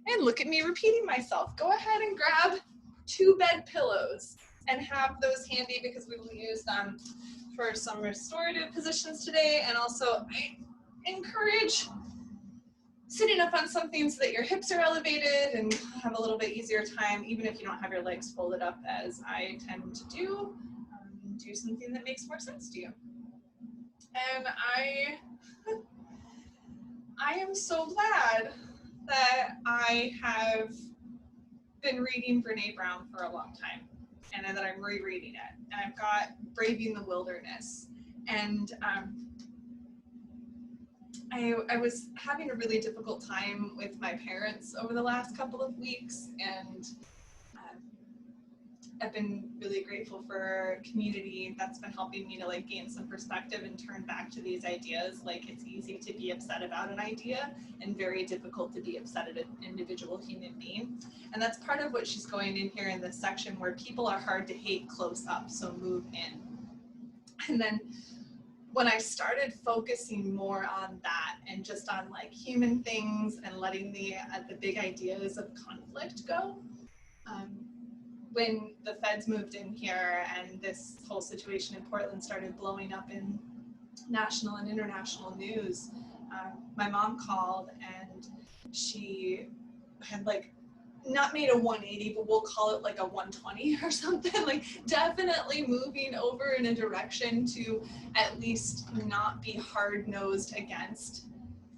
And look at me repeating myself. Go ahead and grab 2 bed pillows and have those handy because we will use them for some restorative positions today. And also I encourage sitting up on something so that your hips are elevated and have a little bit easier time, even if you don't have your legs folded up as I tend to do. Do something that makes more sense to you. And I am so glad that I have been reading Brene Brown for a long time, and that I'm rereading it. And I've got Braving the Wilderness. And I was having a really difficult time with my parents over the last couple of weeks, and I've been really grateful for community that's been helping me to like gain some perspective and turn back to these ideas. Like, it's easy to be upset about an idea and very difficult to be upset at an individual human being. And that's part of what she's going in here in this section, where people are hard to hate close up, so move in. And then when I started focusing more on that and just on like human things and letting the big ideas of conflict go, when the feds moved in here and this whole situation in Portland started blowing up in national and international news, my mom called and she had like not made a 180, but we'll call it like a 120 or something, like definitely moving over in a direction to at least not be hard-nosed against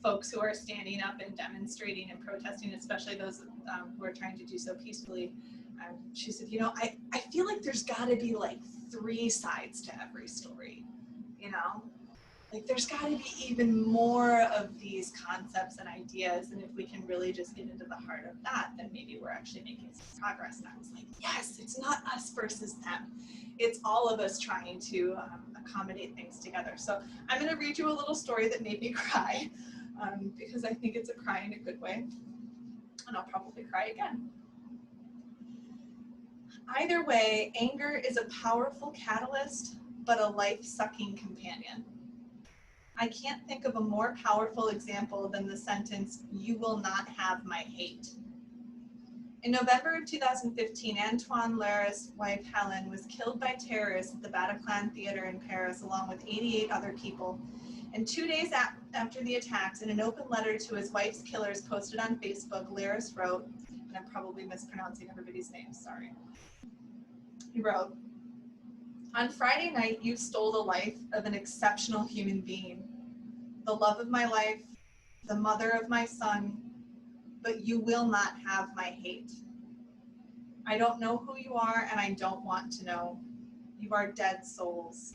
folks who are standing up and demonstrating and protesting, especially those who are trying to do so peacefully. She said, you know, I feel like there's got to be like 3 sides to every story, you know? Like, there's got to be even more of these concepts and ideas, and if we can really just get into the heart of that, then maybe we're actually making some progress. And I was like, yes, it's not us versus them. It's all of us trying to accommodate things together. So I'm going to read you a little story that made me cry, because I think it's a cry in a good way, and I'll probably cry again. Either way, anger is a powerful catalyst, but a life-sucking companion. I can't think of a more powerful example than the sentence, "You will not have my hate." In November of 2015, Antoine Laire's wife, Helen, was killed by terrorists at the Bataclan Theater in Paris, along with 88 other people. And 2 days after the attacks, in an open letter to his wife's killers posted on Facebook, Lairis wrote, and I'm probably mispronouncing everybody's names, sorry. He wrote, "On Friday night, you stole the life of an exceptional human being, the love of my life, the mother of my son, but you will not have my hate. I don't know who you are, and I don't want to know. You are dead souls.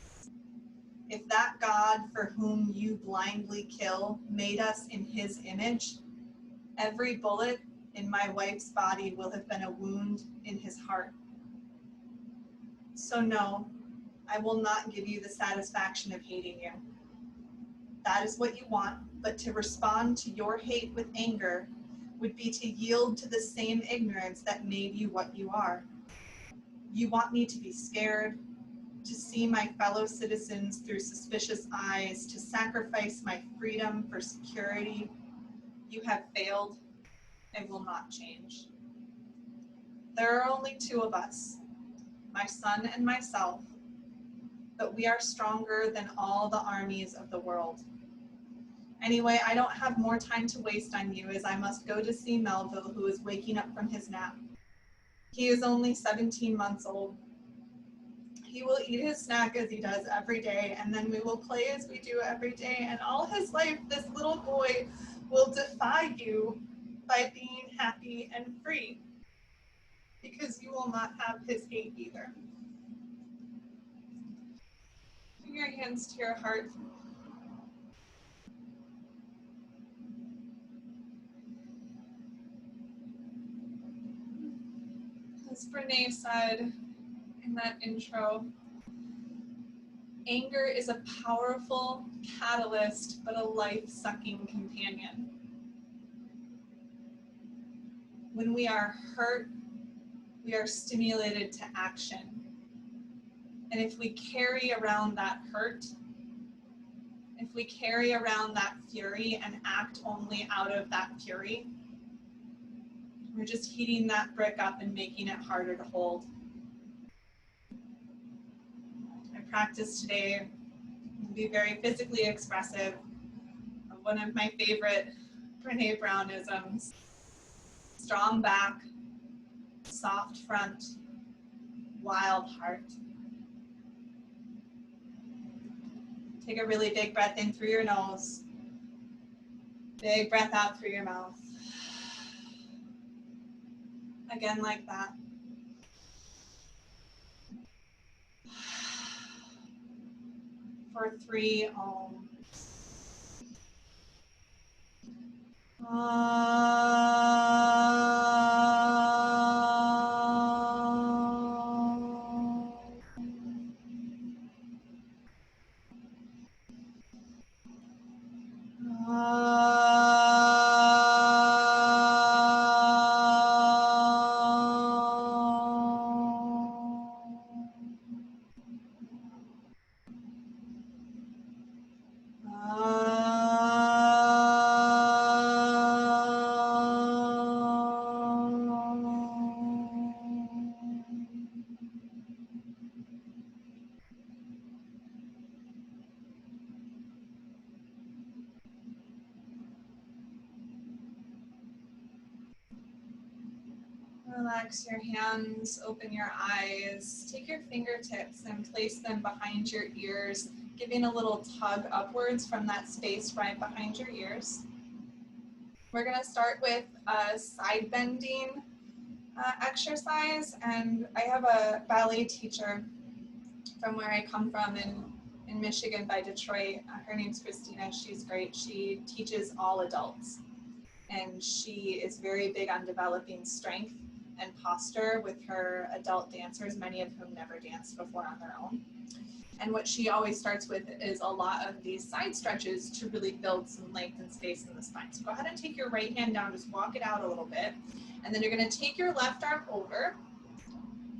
If that God for whom you blindly kill made us in his image, every bullet in my wife's body will have been a wound in his heart. So no, I will not give you the satisfaction of hating you. That is what you want, but to respond to your hate with anger would be to yield to the same ignorance that made you what you are. You want me to be scared, to see my fellow citizens through suspicious eyes, to sacrifice my freedom for security. You have failed and will not change. There are only 2 of us, my son and myself, but we are stronger than all the armies of the world. Anyway, I don't have more time to waste on you, as I must go to see Melville, who is waking up from his nap. He is only 17 months old. He will eat his snack as he does every day, and then we will play as we do every day, and all his life this little boy will defy you by being happy and free, because you will not have his hate either." Bring your hands to your heart. As Brene said in that intro, anger is a powerful catalyst, but a life-sucking companion. When we are hurt, we are stimulated to action. And if we carry around that hurt, if we carry around that fury and act only out of that fury, We're just heating that brick up and making it harder to hold. I practiced today to be very physically expressive. One of my favorite Brene Brownisms: strong back, soft front, wild heart. Take a really big breath in through your nose. Big breath out through your mouth. Again, like that. For 3, Om. Relax your hands, open your eyes, take your fingertips and place them behind your ears, giving a little tug upwards from that space right behind your ears. We're going to start with a side bending exercise, and I have a ballet teacher from where I come from in Michigan by Detroit. Her name's Christina. She's great. She teaches all adults, and she is very big on developing strength and posture with her adult dancers, many of whom never danced before on their own. And what she always starts with is a lot of these side stretches to really build some length and space in the spine. So go ahead and take your right hand down, just walk it out a little bit. And then you're going to take your left arm over,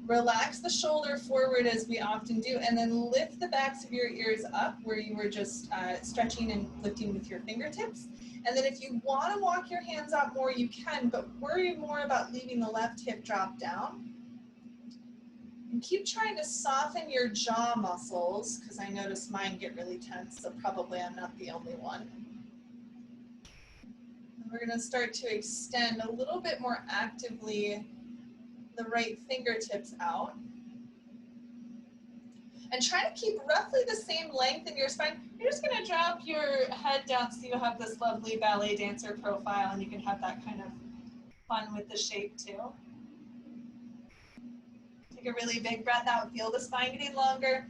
relax the shoulder forward as we often do, and then lift the backs of your ears up where you were just stretching and lifting with your fingertips. And then if you want to walk your hands out more, you can, but worry more about leaving the left hip drop down. And keep trying to soften your jaw muscles, because I notice mine get really tense, so probably I'm not the only one. And we're going to start to extend a little bit more actively the right fingertips out. And try to keep roughly the same length in your spine. You're just going to drop your head down so you have this lovely ballet dancer profile, and you can have that kind of fun with the shape too. Take a really big breath out. Feel the spine getting longer.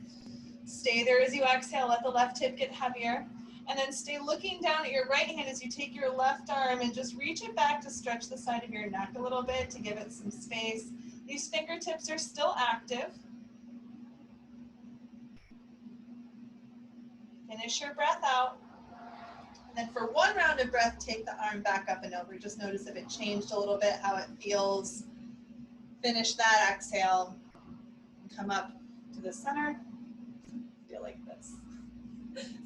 Stay there as you exhale. Let the left hip get heavier. And then stay looking down at your right hand as you take your left arm and just reach it back to stretch the side of your neck a little bit to give it some space. These fingertips are still active. Finish your breath out. And then for one round of breath, take the arm back up and over. Just notice if it changed a little bit, how it feels. Finish that exhale. And come up to the center. Feel like this.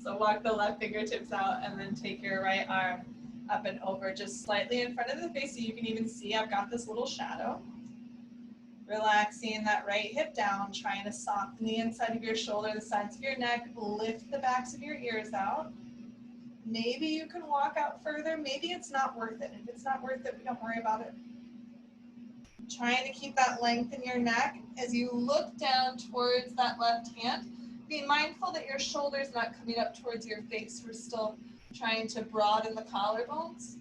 So walk the left fingertips out and then take your right arm up and over just slightly in front of the face so you can even see I've got this little shadow. Relaxing that right hip down, trying to soften the inside of your shoulder, the sides of your neck, lift the backs of your ears out. Maybe you can walk out further, maybe it's not worth it. If it's not worth it, don't worry about it. Trying to keep that length in your neck as you look down towards that left hand. Be mindful that your shoulder's not coming up towards your face. We're still trying to broaden the collarbones.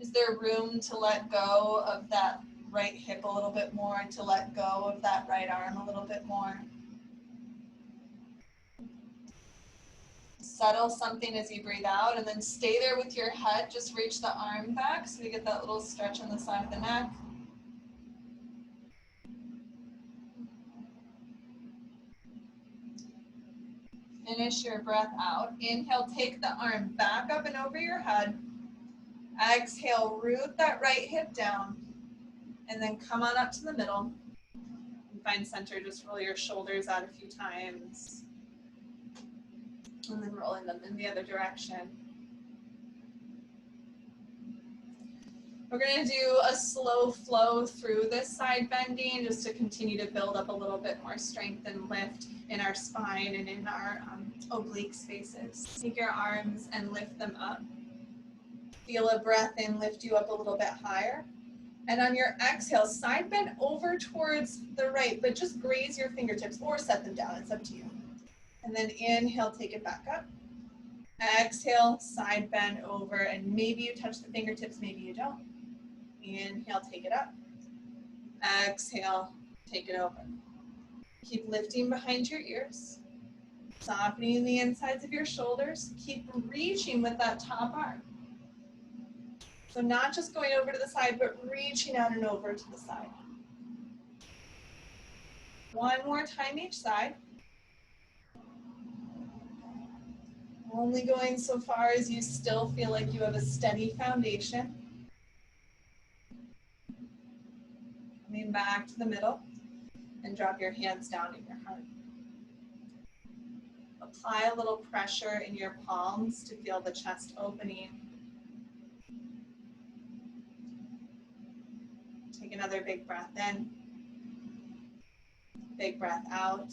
Is there room to let go of that right hip a little bit more and to let go of that right arm a little bit more? Settle something as you breathe out and then stay there with your head. Just reach the arm back so we get that little stretch on the side of the neck. Finish your breath out. Inhale, take the arm back up and over your head. Exhale, root that right hip down. And then come on up to the middle. And find center, just roll your shoulders out a few times. And then rolling them in the other direction. We're going to do a slow flow through this side bending just to continue to build up a little bit more strength and lift in our spine and in our oblique spaces. Take your arms and lift them up. Feel a breath in, lift you up a little bit higher. And on your exhale, side bend over towards the right, but just graze your fingertips or set them down. It's up to you. And then inhale, take it back up. Exhale, side bend over, and maybe you touch the fingertips, maybe you don't. Inhale, take it up. Exhale, take it over. Keep lifting behind your ears, softening the insides of your shoulders. Keep reaching with that top arm. So not just going over to the side, but reaching out and over to the side. One more time each side. Only going so far as you still feel like you have a steady foundation. Coming back to the middle and drop your hands down in your heart. Apply a little pressure in your palms to feel the chest opening. Take another big breath in. Big breath out.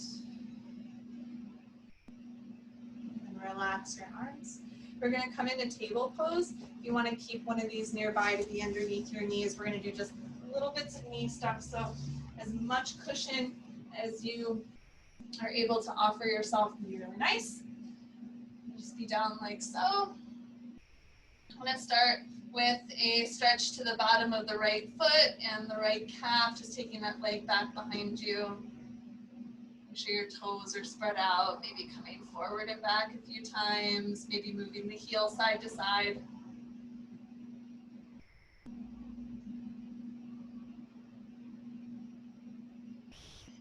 And relax your arms. We're going to come into table pose. If you want to keep one of these nearby to be underneath your knees, we're going to do just little bits of knee stuff, so as much cushion as you are able to offer yourself would be really nice. Just be down like so. I'm going to start with a stretch to the bottom of the right foot and the right calf, just taking that leg back behind you. Make sure your toes are spread out, maybe coming forward and back a few times, maybe moving the heel side to side.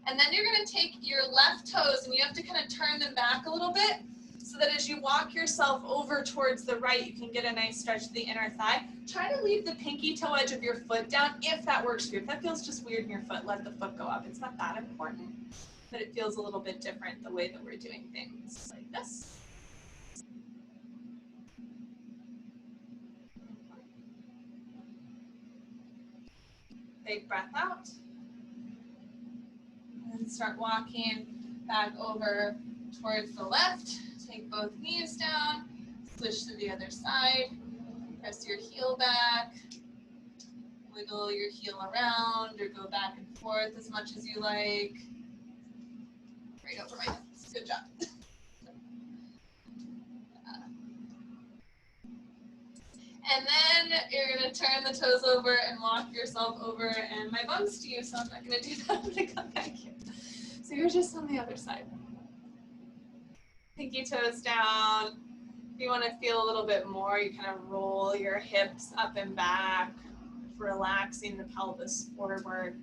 And then you're going to take your left toes and you have to kind of turn them back a little bit so that as you walk yourself over towards the right, you can get a nice stretch to the inner thigh. Try to leave the pinky toe edge of your foot down if that works for you. If that feels just weird in your foot, let the foot go up. It's not that important, but it feels a little bit different the way that we're doing things like this. Big breath out. And start walking back over towards the left. Take both knees down, switch to the other side, press your heel back, wiggle your heel around or go back and forth as much as you like. Right over my hips. Good job. And then you're going to turn the toes over and walk yourself over, and my bum's to you, so I'm not going to do that. I'm going to come back here. So you're just on the other side. Pinky toes down. If you want to feel a little bit more, you kind of roll your hips up and back, relaxing the pelvis forward.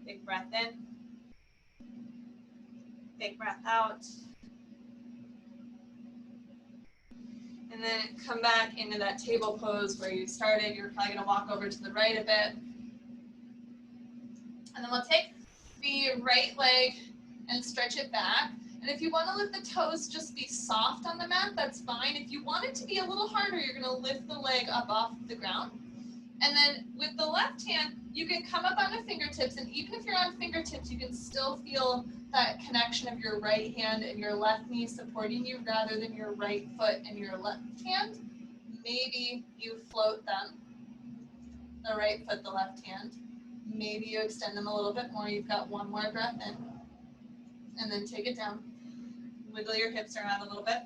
Big breath in. Big breath out. And then come back into that table pose where you started. You're probably going to walk over to the right a bit. And then we'll take the right leg and stretch it back. And if you want to let the toes just be soft on the mat, that's fine. If you want it to be a little harder, you're going to lift the leg up off the ground. And then with the left hand, you can come up on the fingertips. And even if you're on fingertips, you can still feel that connection of your right hand and your left knee supporting you rather than your right foot and your left hand. Maybe you float them, the right foot, the left hand. Maybe you extend them a little bit more. You've got one more breath in. And then take it down. Wiggle your hips around a little bit.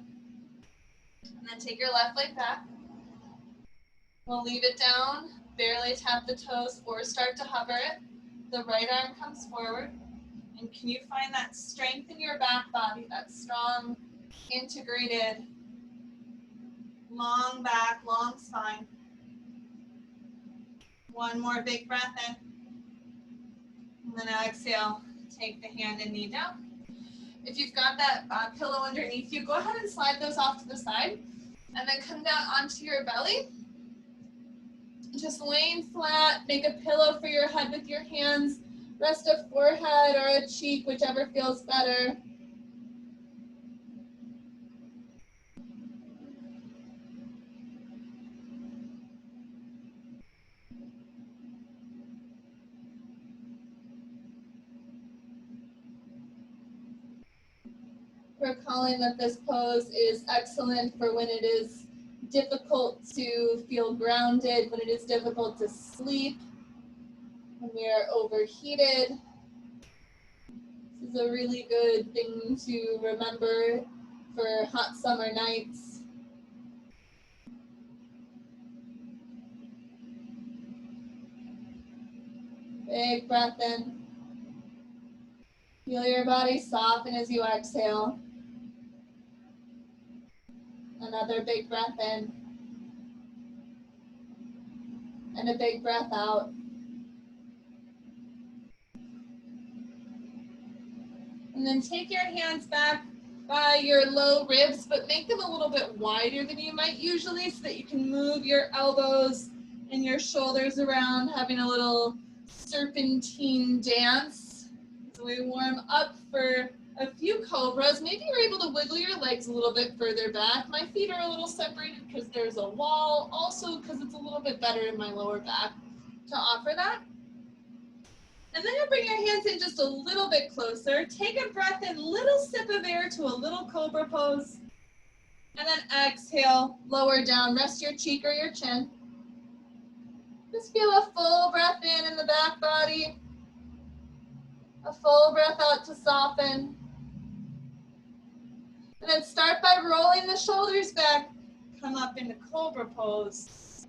And then take your left leg back. We'll leave it down, barely tap the toes or start to hover it. The right arm comes forward. And can you find that strength in your back body, that strong, integrated, long back, long spine. One more big breath in. And then exhale, take the hand and knee down. If you've got that pillow underneath you, go ahead and slide those off to the side. And then come down onto your belly. Just laying flat, make a pillow for your head with your hands. Rest a forehead or a cheek, whichever feels better. recalling that this pose is excellent for when it is difficult to feel grounded, when it is difficult to sleep, when we are overheated. This is a really good thing to remember for hot summer nights. Big breath in. Feel your body soften as you exhale. Another big breath in. And a big breath out. And then take your hands back by your low ribs, but make them a little bit wider than you might usually so that you can move your elbows and your shoulders around, having a little serpentine dance. So we warm up for a few cobras. Maybe you're able to wiggle your legs a little bit further back. My feet are a little separated because there's a wall, also because it's a little bit better in my lower back to offer that. And then you'll bring your hands in just a little bit closer. Take a breath in, little sip of air to a little cobra pose. And then exhale, lower down, rest your cheek or your chin. Just feel a full breath in the back body. A full breath out to soften. And then start by rolling the shoulders back. Come up into cobra pose.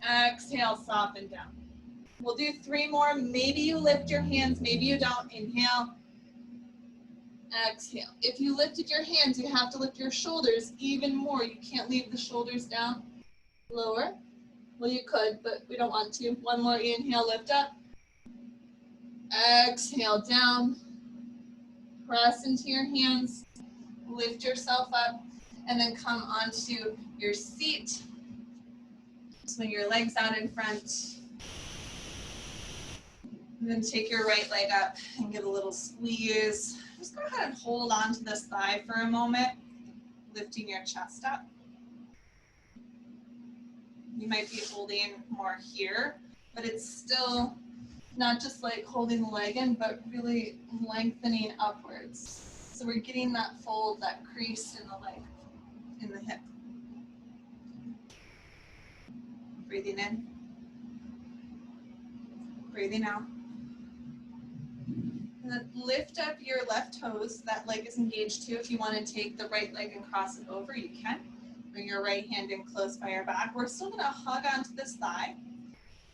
Exhale, soften down. We'll do 3 more. Maybe you lift your hands, maybe you don't. Inhale. Exhale. If you lifted your hands, you have to lift your shoulders even more. You can't leave the shoulders down. Lower. Well, you could, but we don't want to. 1 more inhale, lift up. Exhale, down. Press into your hands. Lift yourself up. And then come onto your seat. Swing your legs out in front. And then take your right leg up and get a little squeeze. Just go ahead and hold on to this thigh for a moment, lifting your chest up. You might be holding more here, but it's still not just like holding the leg in, but really lengthening upwards. So we're getting that fold, that crease in the leg, in the hip. Breathing in, breathing out. And then lift up your left toes. That leg is engaged too. If you want to take the right leg and cross it over, you can. Bring your right hand in close by your back. We're still going to hug onto this thigh,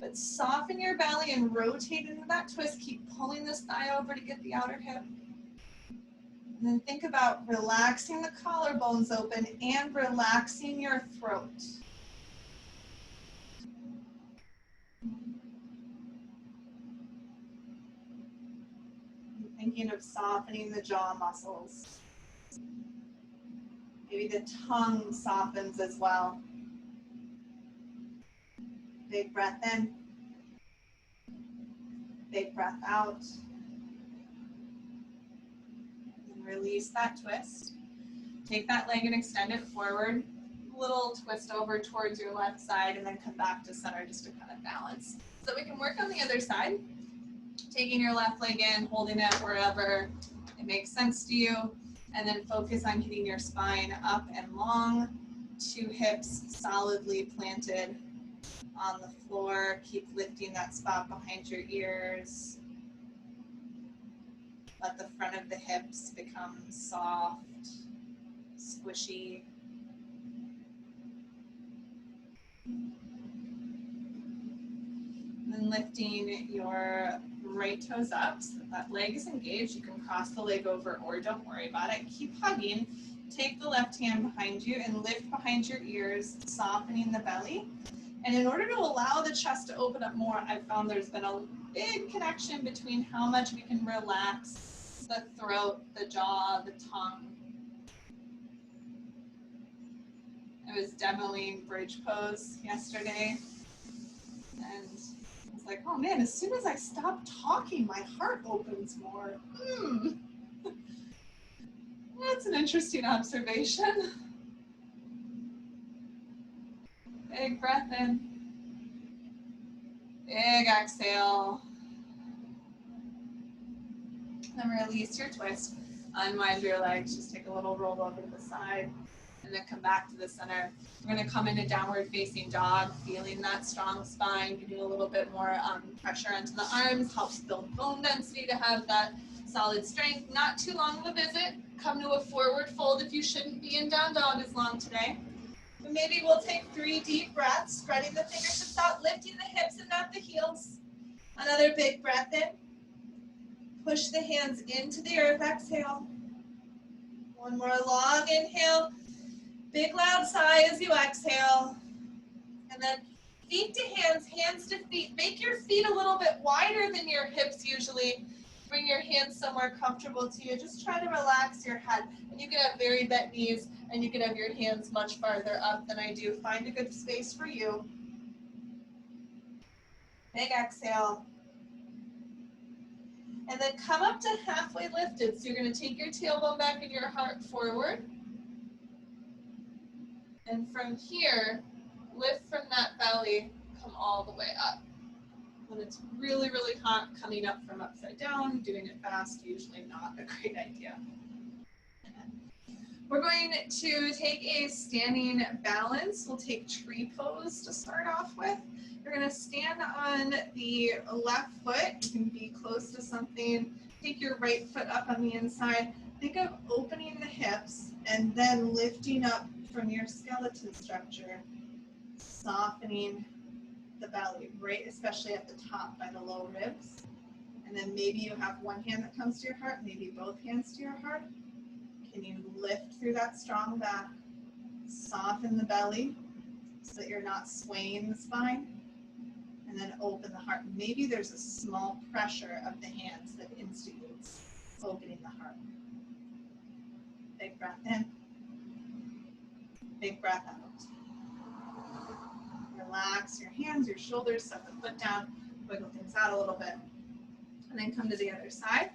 but soften your belly and rotate into that twist. Keep pulling this thigh over to get the outer hip. And then think about relaxing the collarbones open and relaxing your throat. Thinking of softening the jaw muscles. Maybe the tongue softens as well. Big breath in. Big breath out. And release that twist. Take that leg and extend it forward. A little twist over towards your left side and then come back to center just to kind of balance. So we can work on the other side. Taking your left leg in, holding it wherever it makes sense to you, and then focus on getting your spine up and long, 2 hips solidly planted on the floor. Keep lifting that spot behind your ears. Let the front of the hips become soft, squishy. And then lifting your right toes up so that leg is engaged. You can cross the leg over or don't worry about it. Keep hugging. Take the left hand behind you and lift behind your ears, softening the belly. And in order to allow the chest to open up more, I've found there's been a big connection between how much we can relax the throat, the jaw, the tongue. I was demoing bridge pose yesterday, and it's like, oh man, as soon as I stop talking, my heart opens more. That's an interesting observation. Big breath in. Big exhale. Then release your twist. Unwind your legs, just take a little roll over to the side, and then come back to the center. We're gonna come into downward facing dog, feeling that strong spine, getting a little bit more pressure into the arms, helps build bone density to have that solid strength. Not too long of a visit. Come to a forward fold if you shouldn't be in down dog as long today. But maybe we'll take 3 deep breaths, spreading the fingertips out, lifting the hips and not the heels. Another big breath in. Push the hands into the earth, exhale. One more long inhale. Big loud sigh as you exhale. And then feet to hands, hands to feet. Make your feet a little bit wider than your hips usually. Bring your hands somewhere comfortable to you. Just try to relax your head. And you can have very bent knees, and you can have your hands much farther up than I do. Find a good space for you. Big exhale. And then come up to halfway lifted. So you're going to take your tailbone back and your heart forward. And from here, lift from that belly, come all the way up. When it's really, really hot, coming up from upside down, doing it fast, usually not a great idea. We're going to take a standing balance. We'll take tree pose to start off with. You're going to stand on the left foot. You can be close to something. Take your right foot up on the inside. Think of opening the hips and then lifting up from your skeleton structure, softening the belly, right, especially at the top by the low ribs. And then maybe you have one hand that comes to your heart, maybe both hands to your heart. Can you lift through that strong back, soften the belly so that you're not swaying the spine, and then open the heart. Maybe there's a small pressure of the hands that instigates opening the heart. Big breath in, big breath out. Relax your hands, your shoulders, set the foot down, wiggle things out a little bit. And then come to the other side.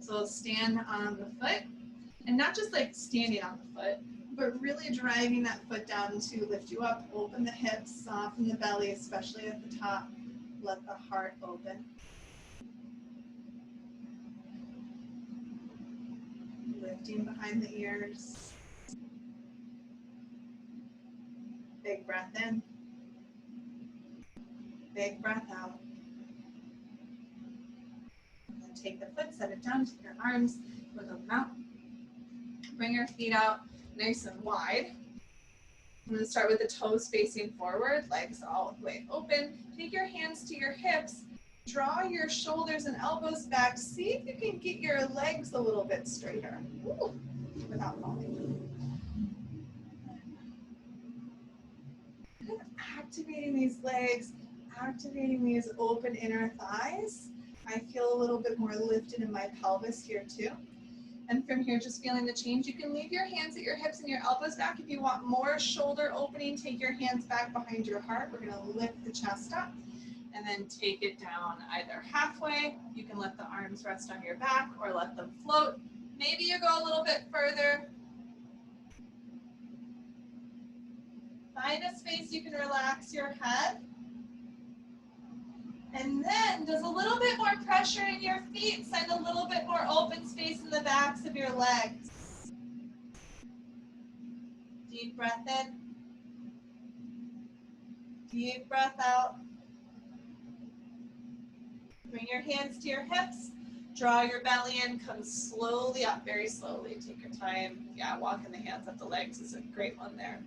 So we'll stand on the foot, and not just like standing on the foot, but really driving that foot down to lift you up, open the hips, soften the belly, especially at the top. Let the heart open. Lifting behind the ears. Big breath in. Big breath out. And then take the foot, set it down, take your arms, wiggle them out. Bring your feet out nice and wide. I'm going to start with the toes facing forward, legs all the way open. Take your hands to your hips. Draw your shoulders and elbows back. See if you can get your legs a little bit straighter. Ooh, without falling. Activating these legs, activating these open inner thighs. I feel a little bit more lifted in my pelvis here too. And from here, just feeling the change. You can leave your hands at your hips and your elbows back. If you want more shoulder opening, take your hands back behind your heart. We're gonna lift the chest up and then take it down either halfway. You can let the arms rest on your back or let them float. Maybe you go a little bit further. Find a space you can relax your head. And then does a little bit more pressure in your feet, send a little bit more open space in the backs of your legs. Deep breath in. Deep breath out. Bring your hands to your hips. Draw your belly in, come slowly up, very slowly. Take your time. Yeah, walking the hands up the legs is a great one there.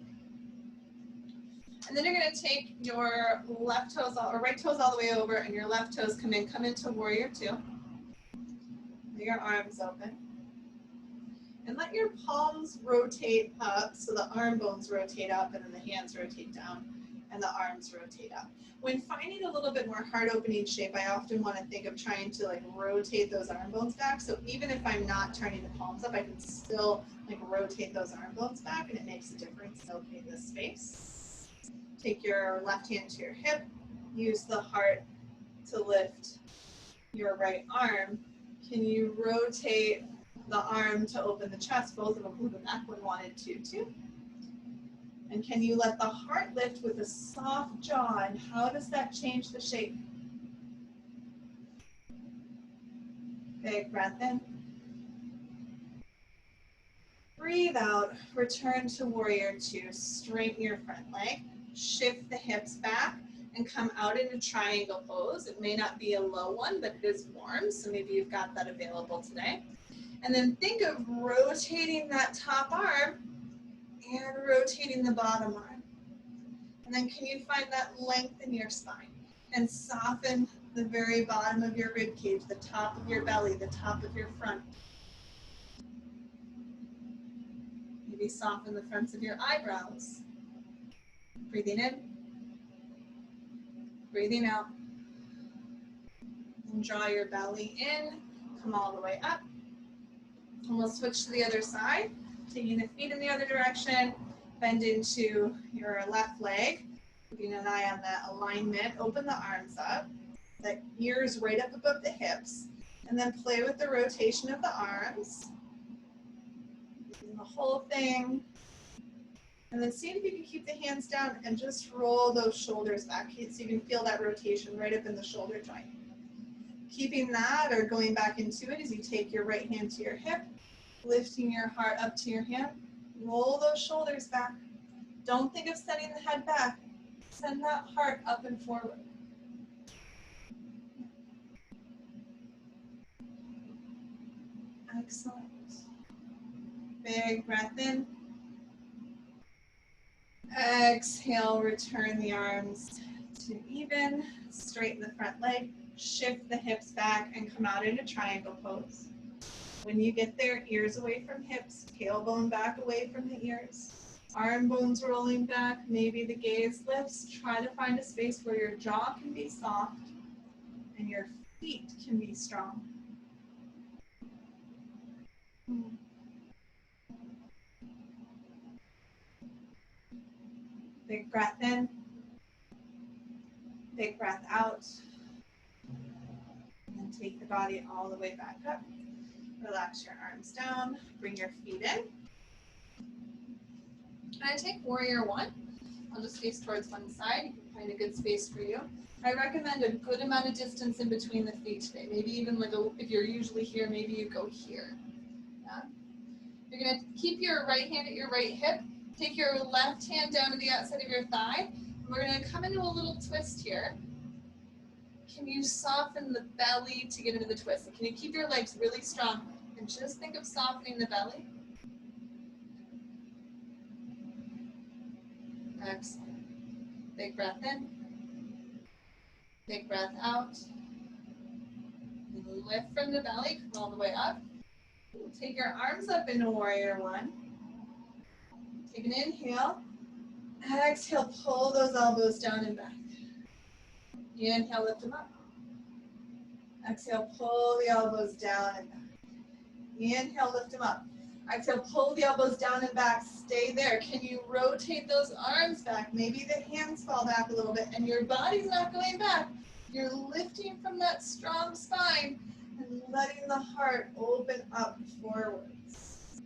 And then you're going to take your left toes or right toes all the way over, and your left toes come into warrior two. Let your arms open. And let your palms rotate up, so the arm bones rotate up, and then the hands rotate down, and the arms rotate up. When finding a little bit more heart opening shape, I often want to think of trying to like rotate those arm bones back. So even if I'm not turning the palms up, I can still like rotate those arm bones back, and it makes a difference in opening this space. Take your left hand to your hip, use the heart to lift your right arm. Can you rotate the arm to open the chest? Both of them move back when wanted to too. And can you let the heart lift with a soft jaw, and how does that change the shape? Big breath in. breathe out, return to warrior two. Straighten your front leg, shift the hips back, and come out into triangle pose. It may not be a low one, but it is warm, so maybe you've got that available today. And then think of rotating that top arm and rotating the bottom arm. And then can you find that length in your spine and soften the very bottom of your rib cage, the top of your belly, the top of your front. Maybe soften the fronts of your eyebrows. Breathing in, breathing out. And draw your belly in, come all the way up. And we'll switch to the other side, taking the feet in the other direction, bend into your left leg, keeping an eye on that alignment, open the arms up, the ears right up above the hips, and then play with the rotation of the arms, the whole thing, and then see if you can keep the hands down and just roll those shoulders back so you can feel that rotation right up in the shoulder joint. Keeping that or going back into it as you take your right hand to your hip, lifting your heart up to your hand, roll those shoulders back. Don't think of sending the head back. Send that heart up and forward. Excellent. Big breath in. Exhale, return the arms to even. Straighten the front leg. Shift the hips back and come out into triangle pose. When you get there, ears away from hips, tailbone back away from the ears. Arm bones rolling back, maybe the gaze lifts. Try to find a space where your jaw can be soft and your feet can be strong. Big breath in. Big breath out. And then take the body all the way back up. Relax your arms down. Bring your feet in. And take warrior one. I'll just face towards one side. You can find a good space for you. I recommend a good amount of distance in between the feet today. Maybe even like if you're usually here, maybe you go here. Yeah? You're going to keep your right hand at your right hip. Take your left hand down to the outside of your thigh. And we're going to come into a little twist here. Can you soften the belly to get into the twist? And can you keep your legs really strong? And just think of softening the belly. Excellent. Big breath in. Big breath out. And lift from the belly, come all the way up. Take your arms up into warrior one. Take an inhale. Exhale, pull those elbows down and back. Inhale, lift them up. Exhale, pull the elbows down and back. Inhale, lift them up. Exhale, pull the elbows down and back. Stay there. Can you rotate those arms back? Maybe the hands fall back a little bit and your body's not going back. You're lifting from that strong spine and letting the heart open up forwards.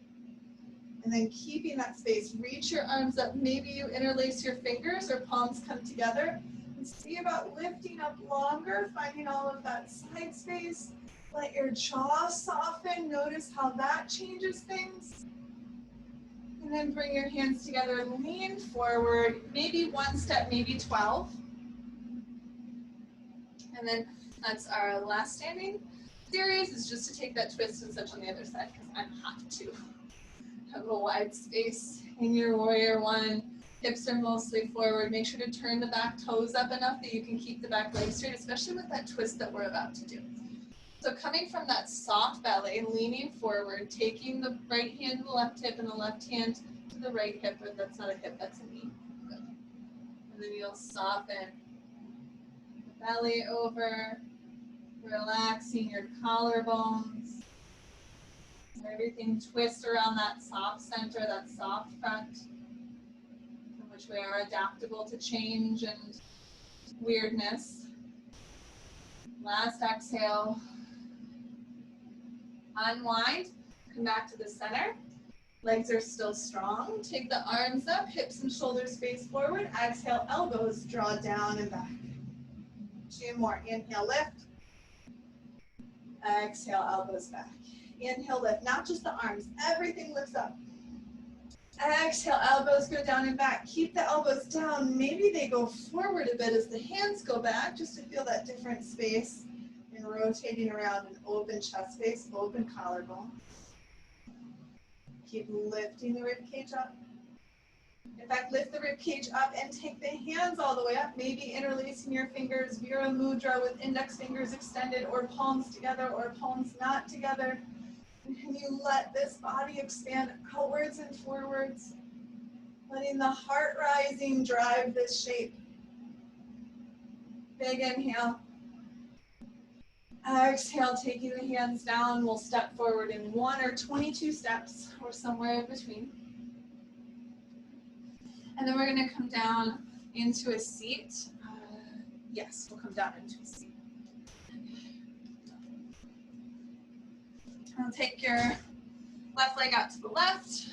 And then keeping that space. Reach your arms up. Maybe you interlace your fingers or palms come together. And see about lifting up longer, finding all of that side space. Let your jaw soften. Notice how that changes things. And then bring your hands together, lean forward, maybe one step, maybe 12. And then that's our last standing series, is just to take that twist and switch on the other side, because I have to have a wide space in your warrior one. Hips are mostly forward. Make sure to turn the back toes up enough that you can keep the back leg straight, especially with that twist that we're about to do. So coming from that soft belly, leaning forward, taking the right hand to the left hip and the left hand to the right hip, but that's not a hip, that's a knee. Good. And then you'll soften the belly over, relaxing your collarbones. Everything twists around that soft center, that soft front, in which we are adaptable to change and weirdness. Last exhale. Unwind, come back to the center. Legs are still strong. Take the arms up, hips and shoulders face forward. Exhale, elbows draw down and back. 2 more. Inhale, lift. Exhale, elbows back. Inhale, lift. Not just the arms, everything lifts up. Exhale, elbows go down and back. Keep the elbows down. Maybe they go forward a bit as the hands go back, just to feel that different space and rotating around an open chest space, open collarbone. Keep lifting the rib cage up. In fact, lift the rib cage up and take the hands all the way up, maybe interlacing your fingers, Vira Mudra with index fingers extended or palms together or palms not together. And can you let this body expand outwards and forwards, letting the heart rising drive this shape. Big inhale. Exhale, taking the hands down. We'll step forward in 1 or 22 steps or somewhere in between. And then we're going to come down into a seat. Yes, we'll come down into a seat. I'll take your left leg out to the left,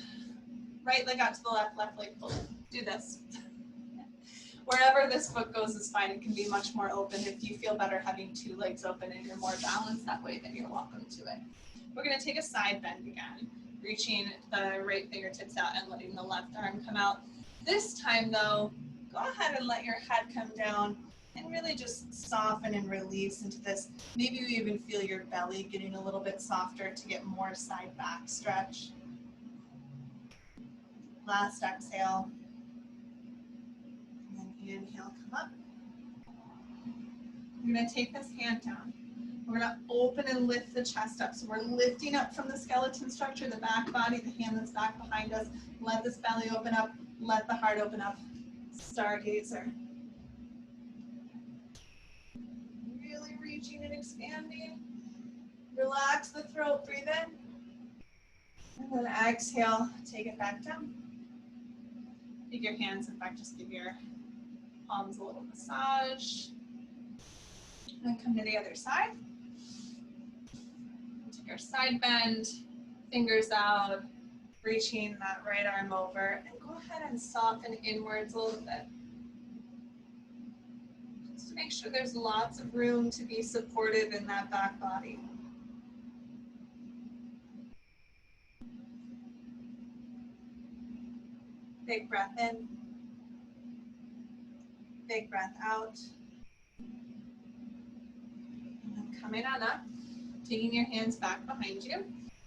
right leg out to the left leg forward. Do this. Wherever this foot goes is fine. It can be much more open. If you feel better having 2 legs open and you're more balanced that way, then you're welcome to it. We're going to take a side bend again, reaching the right fingertips out and letting the left arm come out. This time though, go ahead and let your head come down and really just soften and release into this. Maybe you even feel your belly getting a little bit softer to get more side back stretch. Last exhale. And then inhale, come up. We're going to take this hand down. We're going to open and lift the chest up. So we're lifting up from the skeleton structure, the back body, the hand that's back behind us. Let this belly open up. Let the heart open up. Stargazer. Really reaching and expanding. Relax the throat, breathe in. And then exhale, take it back down. Take your hands, in fact, just give your palms a little massage. And then come to the other side. Take your side bend, fingers out, reaching that right arm over, and go ahead and soften inwards a little bit. Just to make sure there's lots of room to be supportive in that back body. Big breath in. Big breath out. And then coming on up, taking your hands back behind you.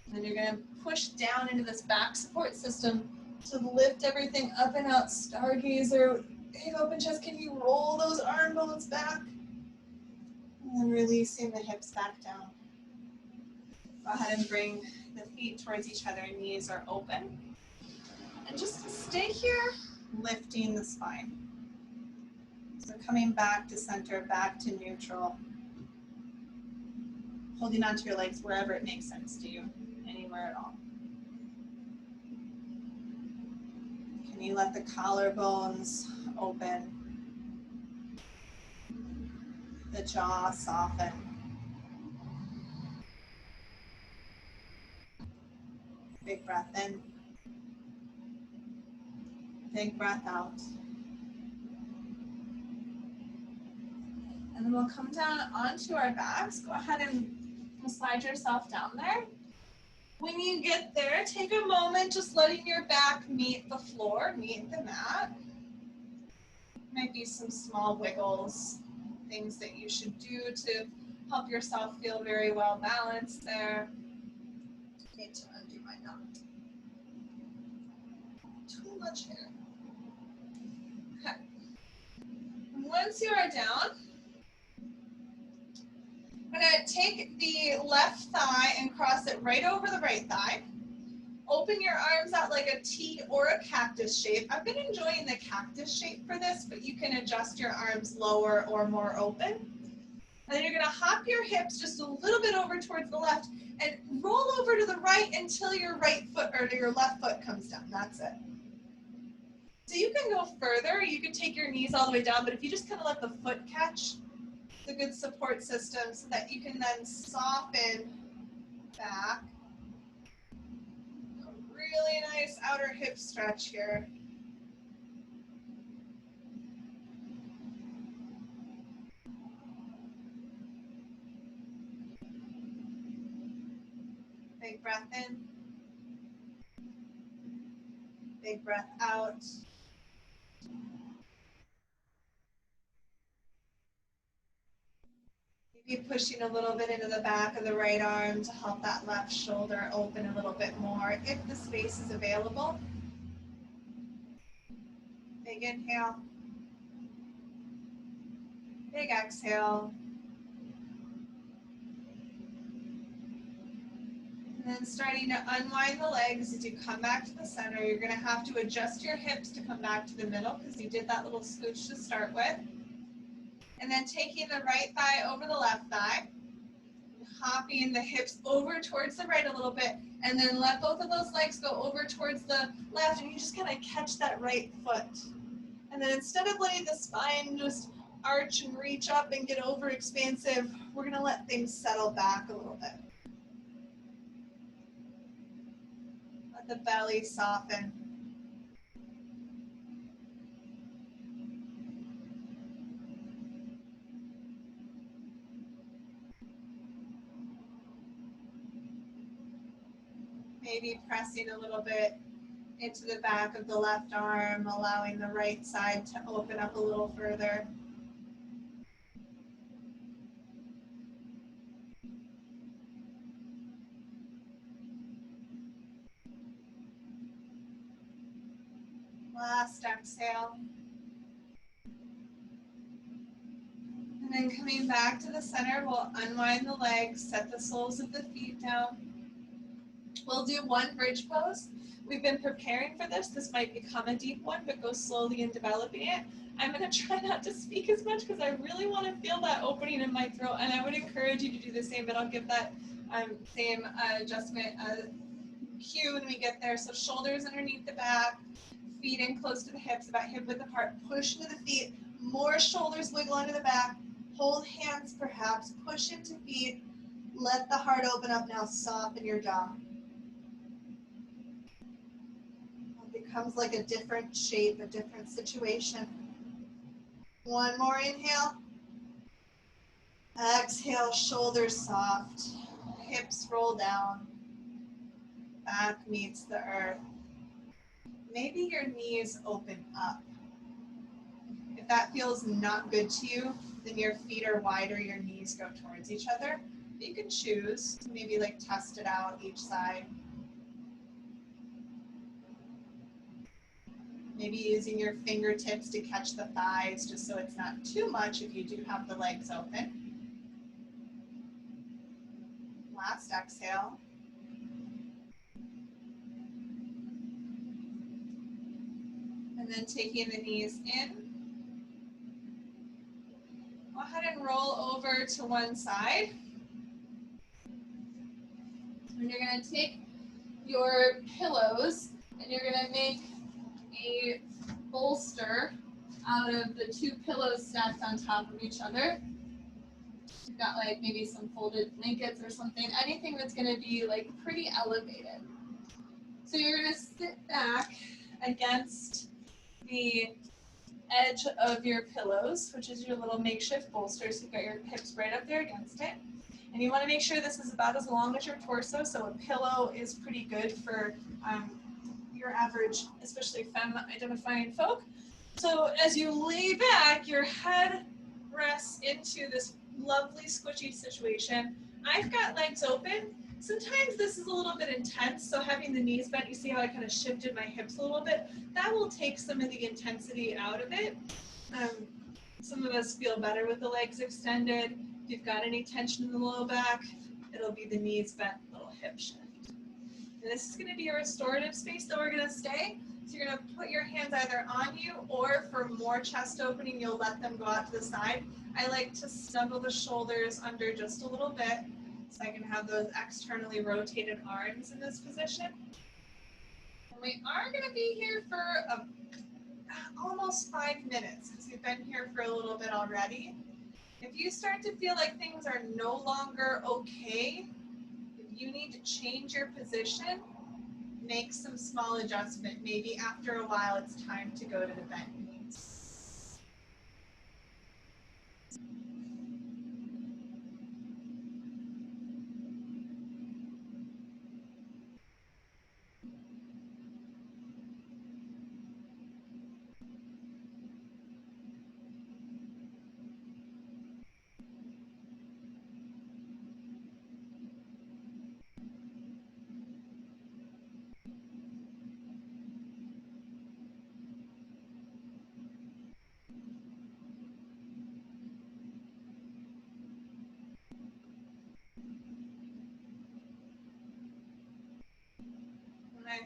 And then you're going to push down into this back support system to lift everything up and out. Stargazer, big open chest. Can you roll those arm bones back? And then releasing the hips back down. Go ahead and bring the feet towards each other. Knees are open. And just stay here, lifting the spine. So coming back to center, back to neutral. Holding onto your legs wherever it makes sense to you, anywhere at all. Can you let the collarbones open? The jaw soften. Big breath in. Big breath out. And then we'll come down onto our backs. Go ahead and slide yourself down there. When you get there, take a moment just letting your back meet the floor, meet the mat. Might be some small wiggles, things that you should do to help yourself feel very well balanced there. Need to undo my knot. Too much hair. Okay. Once you are down, I'm going to take the left thigh and cross it right over the right thigh. Open your arms out like a T or a cactus shape. I've been enjoying the cactus shape for this, but you can adjust your arms lower or more open. And then you're going to hop your hips just a little bit over towards the left and roll over to the right until your right foot or your left foot comes down. That's it. So you can go further. You can take your knees all the way down, but if you just kind of let the foot catch the good support system so that you can then soften back. A really nice outer hip stretch here. Big breath in. Big breath out. Maybe pushing a little bit into the back of the right arm to help that left shoulder open a little bit more if the space is available. Big inhale. Big exhale. And then starting to unwind the legs as you come back to the center. You're going to have to adjust your hips to come back to the middle because you did that little scooch to start with. And then taking the right thigh over the left thigh, hopping the hips over towards the right a little bit, and then let both of those legs go over towards the left, and you just kind of catch that right foot. And then instead of letting the spine just arch and reach up and get over expansive, we're going to let things settle back a little bit. Let the belly soften. Maybe pressing a little bit into the back of the left arm, allowing the right side to open up a little further. Last exhale. And then coming back to the center, we'll unwind the legs, set the soles of the feet down. We'll do one bridge pose. We've been preparing for this. This might become a deep one, but go slowly in developing it. I'm going to try not to speak as much because I really want to feel that opening in my throat, and I would encourage you to do the same, but I'll give that same adjustment cue when we get there. So shoulders underneath the back, feet in close to the hips, about hip width apart. Push into the feet, more shoulders wiggle under the back. Hold hands perhaps, push into feet. Let the heart open up now, soften your jaw. It becomes like a different shape, a different situation. One more inhale. Exhale, shoulders soft, hips roll down, back meets the earth. Maybe your knees open up. If that feels not good to you, then your feet are wider, your knees go towards each other. You can choose to maybe like test it out each side. Maybe using your fingertips to catch the thighs just so it's not too much if you do have the legs open. Last exhale. And then taking the knees in. Go ahead and roll over to one side. And you're going to take your pillows and you're going to make a bolster out of the two pillows stacked on top of each other. You've got like maybe some folded blankets or something, anything that's going to be like pretty elevated. So you're going to sit back against the edge of your pillows, which is your little makeshift bolster. So you've got your hips right up there against it. And you want to make sure this is about as long as your torso, so a pillow is pretty good for your average, especially femme-identifying folk. So as you lay back, your head rests into this lovely squishy situation. I've got legs open. Sometimes this is a little bit intense, so having the knees bent, you see how I kind of shifted my hips a little bit? That will take some of the intensity out of it. Some of us feel better with the legs extended. If you've got any tension in the low back, it'll be the knees bent, little hip shift. And this is going to be a restorative space that we're going to stay. So you're going to put your hands either on you, or for more chest opening, you'll let them go out to the side. I like to snuggle the shoulders under just a little bit so I can have those externally rotated arms in this position. And we are going to be here for almost 5 minutes because we've been here for a little bit already. If you start to feel like things are no longer okay, if you need to change your position, make some small adjustment. Maybe after a while it's time to go to the bent knees.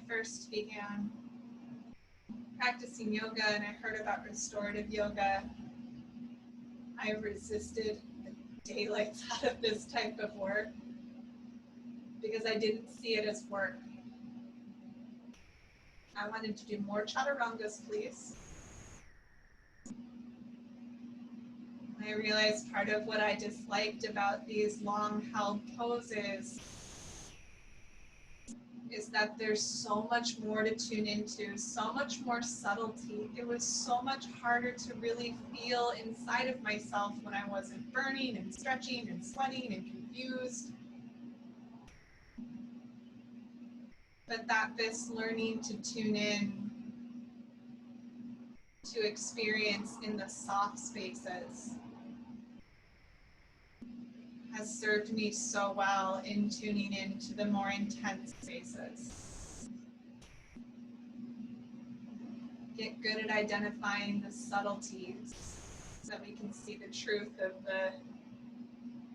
first began practicing yoga and I heard about restorative yoga, I resisted the daylights out of this type of work because I didn't see it as work. I wanted to do more chaturangas, please. I realized part of what I disliked about these long-held poses is that there's so much more to tune into, so much more subtlety. It was so much harder to really feel inside of myself when I wasn't burning and stretching and sweating and confused. But that this learning to tune in to experience in the soft spaces has served me so well in tuning into the more intense spaces. Get good at identifying the subtleties so that we can see the truth of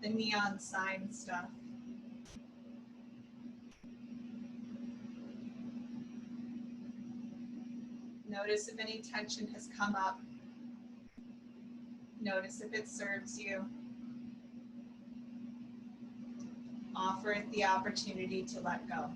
the neon sign stuff. Notice if any tension has come up. Notice if it serves you. Offer it the opportunity to let go.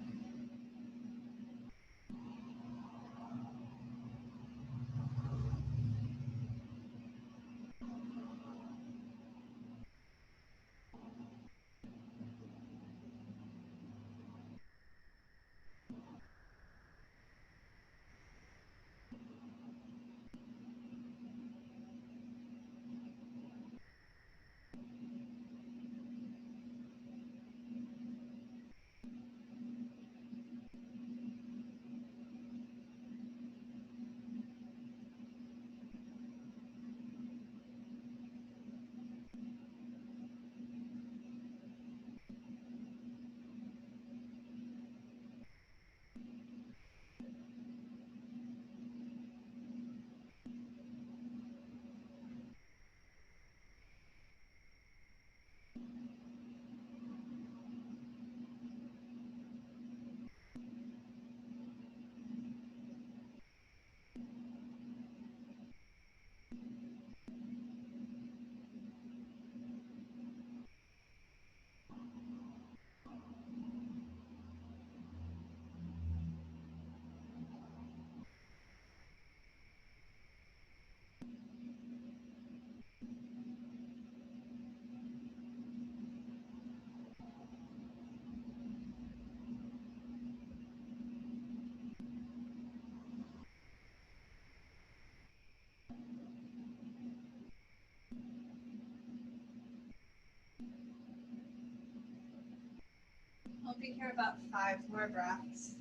I'll be here about 5 more breaths.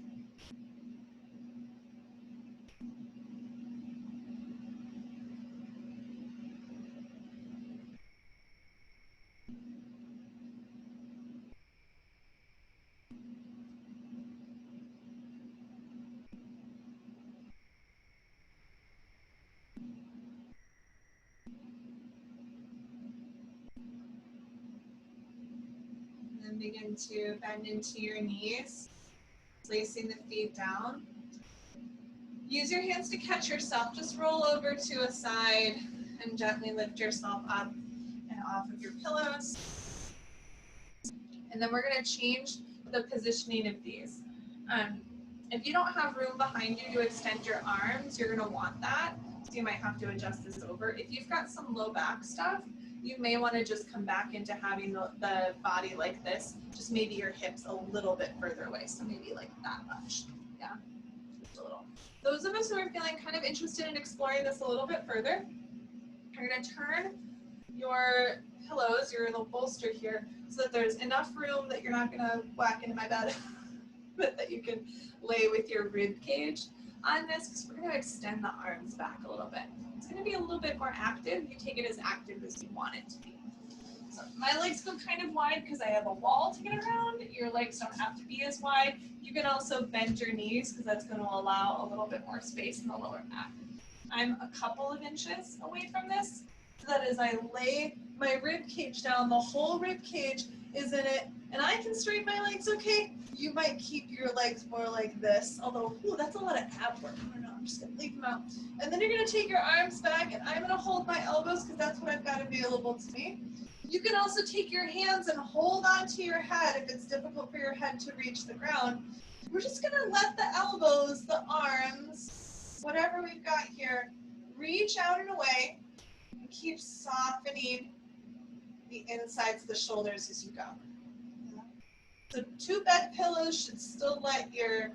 And then begin to bend into your knees, placing the feet down. Use your hands to catch yourself. Just roll over to a side and gently lift yourself up and off of your pillows. And then we're going to change the positioning of these. If you don't have room behind you to extend your arms, you're going to want that. So you might have to adjust this over. If you've got some low back stuff, you may want to just come back into having the body like this, just maybe your hips a little bit further away. So maybe like that much. Yeah, just a little. Those of us who are feeling kind of interested in exploring this a little bit further, you're going to turn your pillows, your little bolster here, so that there's enough room that you're not going to whack into my bed, but that you can lay with your rib cage on this, because we're going to extend the arms back a little bit. It's going to be a little bit more active. You take it as active as you want it to be. So my legs go kind of wide because I have a wall to get around. Your legs don't have to be as wide. You can also bend your knees because that's going to allow a little bit more space in the lower back. I'm a couple of inches away from this, so that as I lay my rib cage down, the whole rib cage is in it, and I can straighten my legs okay. You might keep your legs more like this, although, ooh, that's a lot of ab work. I don't know, I'm just gonna leave them out. And then you're gonna take your arms back, and I'm gonna hold my elbows because that's what I've got available to me. You can also take your hands and hold onto your head if it's difficult for your head to reach the ground. We're just gonna let the elbows, the arms, whatever we've got here, reach out and away, and keep softening the insides of the shoulders as you go. So 2 bed pillows should still let your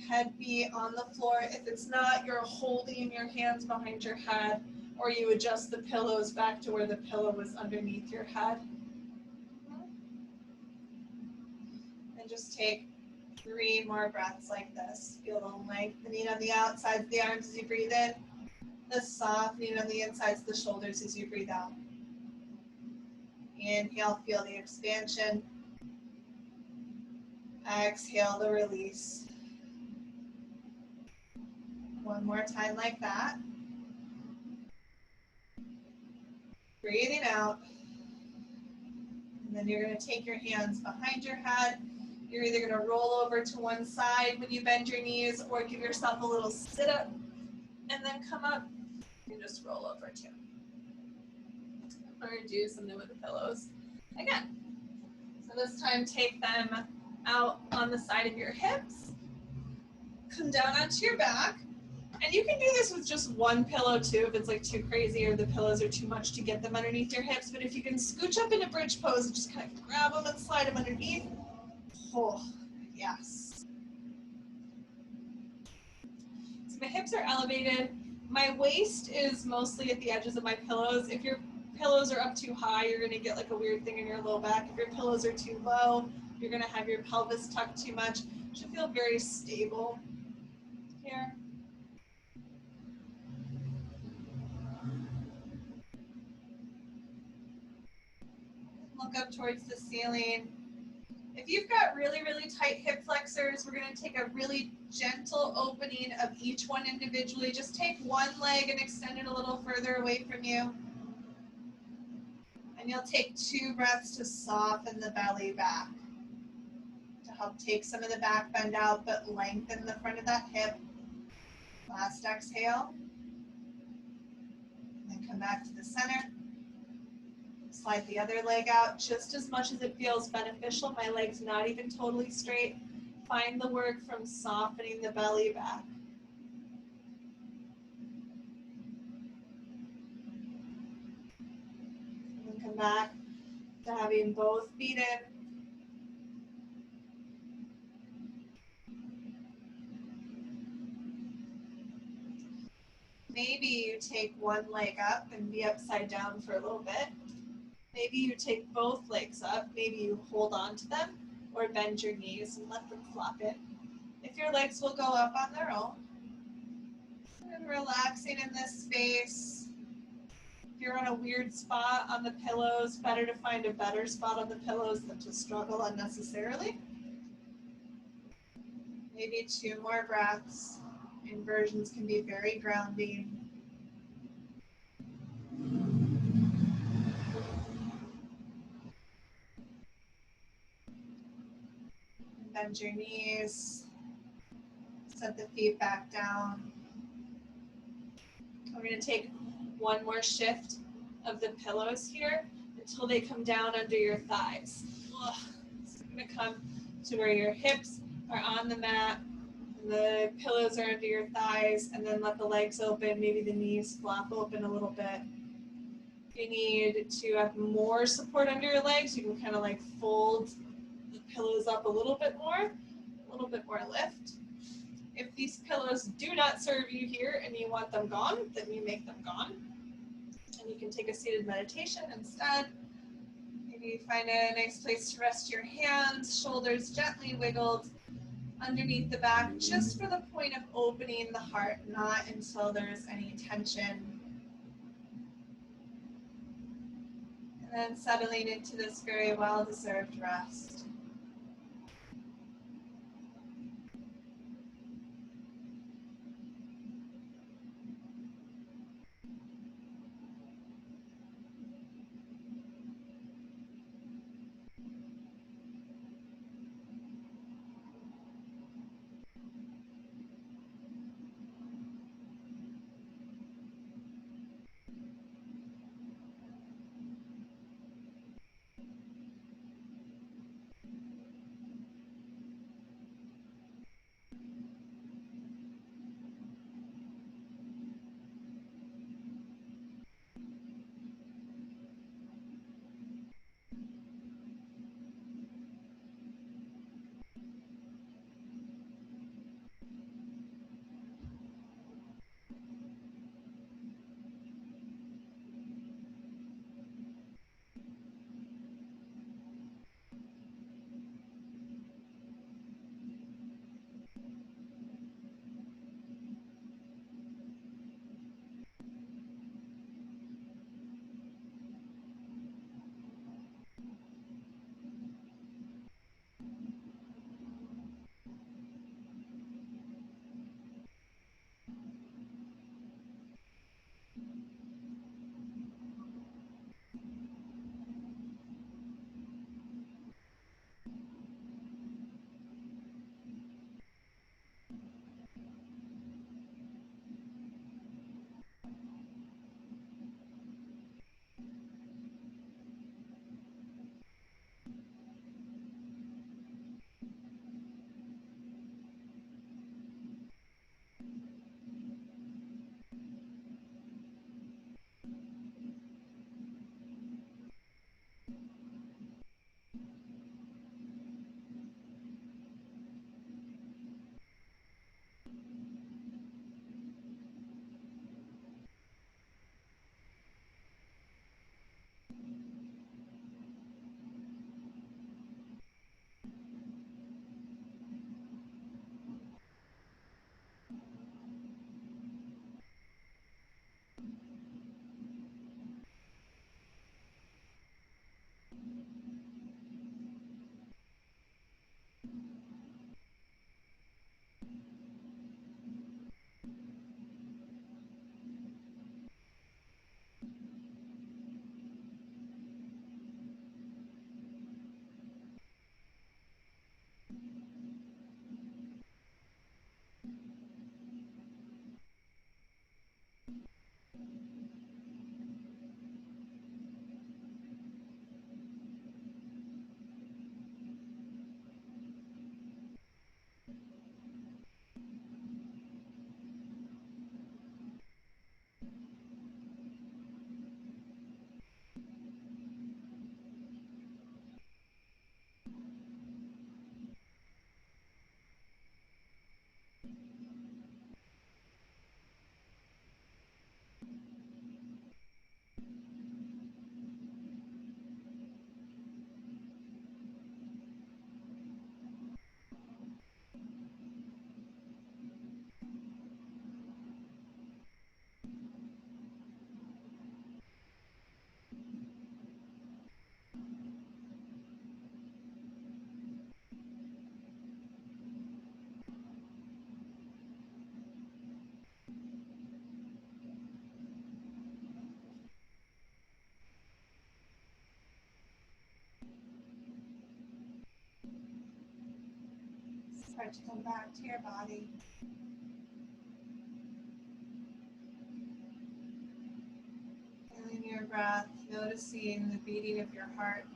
head be on the floor. If it's not, you're holding your hands behind your head, or you adjust the pillows back to where the pillow was underneath your head. And just take 3 more breaths like this. Feel the lengthening on the outsides of the arms as you breathe in, the softening on the insides of the shoulders as you breathe out. Inhale, feel the expansion. Exhale, the release. One more time like that. Breathing out. And then you're going to take your hands behind your head. You're either going to roll over to one side when you bend your knees, or give yourself a little sit up and then come up and just roll over too. Or do something with the pillows again. So this time take them out on the side of your hips. Come down onto your back. And you can do this with just 1 pillow too if it's like too crazy or the pillows are too much to get them underneath your hips. But if you can scooch up into bridge pose and just kind of grab them and slide them underneath. Oh, yes. So my hips are elevated. My waist is mostly at the edges of my pillows. If your pillows are up too high, you're going to get like a weird thing in your low back. If your pillows are too low, you're going to have your pelvis tucked too much. You should feel very stable here. Look up towards the ceiling. If you've got really, really tight hip flexors, we're going to take a really gentle opening of each one individually. Just take one leg and extend it a little further away from you. And you'll take 2 breaths to soften the belly back, to help take some of the back bend out, but lengthen the front of that hip. Last exhale. And then come back to the center. Slide the other leg out just as much as it feels beneficial. My leg's not even totally straight. Find the work from softening the belly back. And then come back to having both feet in. Maybe you take one leg up and be upside down for a little bit. Maybe you take both legs up, maybe you hold on to them, or bend your knees and let them flop in. If your legs will go up on their own. And relaxing in this space. If you're on a weird spot on the pillows, better to find a better spot on the pillows than to struggle unnecessarily. Maybe 2 more breaths. Inversions can be very grounding. Bend your knees, set the feet back down. We're going to take one more shift of the pillows here until they come down under your thighs. So you're going to come to where your hips are on the mat, and the pillows are under your thighs, and then let the legs open, maybe the knees flop open a little bit. If you need to have more support under your legs, you can kind of like fold the pillows up a little bit more lift. If these pillows do not serve you here and you want them gone, then you make them gone. And you can take a seated meditation instead. Maybe you find a nice place to rest your hands, shoulders gently wiggled underneath the back, just for the point of opening the heart, not until there's any tension. And then settling into this very well-deserved rest. Start to come back to your body. Feeling your breath, noticing the beating of your heart.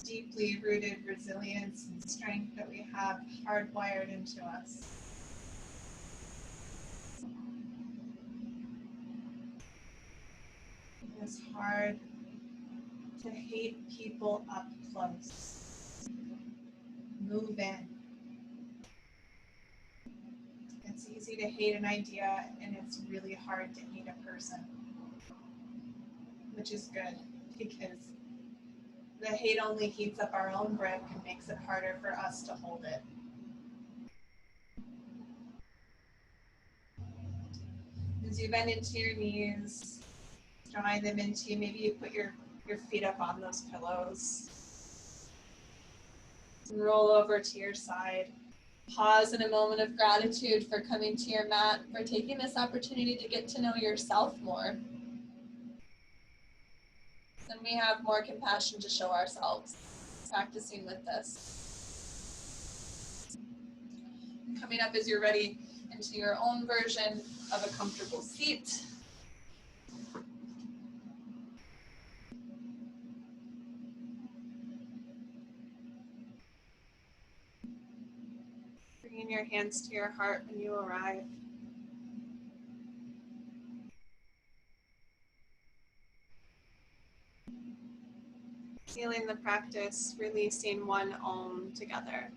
Deeply rooted resilience and strength that we have hardwired into us. It's hard to hate people up close. Move in. It's easy to hate an idea, and it's really hard to hate a person, which is good because the hate only heats up our own brick and makes it harder for us to hold it. As you bend into your knees, drawing them into you, maybe you put your feet up on those pillows. And roll over to your side. Pause in a moment of gratitude for coming to your mat, for taking this opportunity to get to know yourself more. Then we have more compassion to show ourselves, practicing with this. Coming up as you're ready into your own version of a comfortable seat. Bringing your hands to your heart when you arrive. Sealing the practice, releasing one Om together.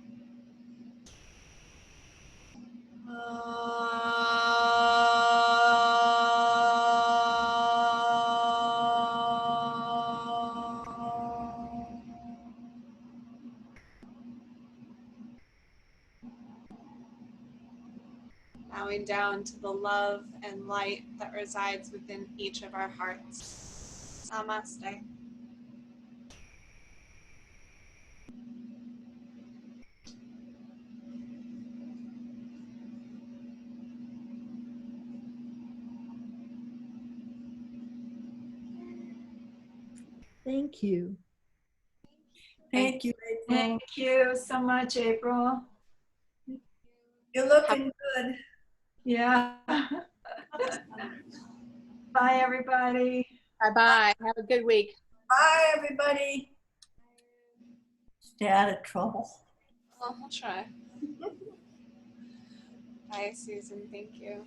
Bowing down to the love and light that resides within each of our hearts. Namaste. Thank you. Thank you, April. Thank you so much, April. You're looking good. Yeah. Bye, everybody. Bye-bye. Have a good week. Bye, everybody. Stay out of trouble. I'll try. Bye, Susan. Thank you.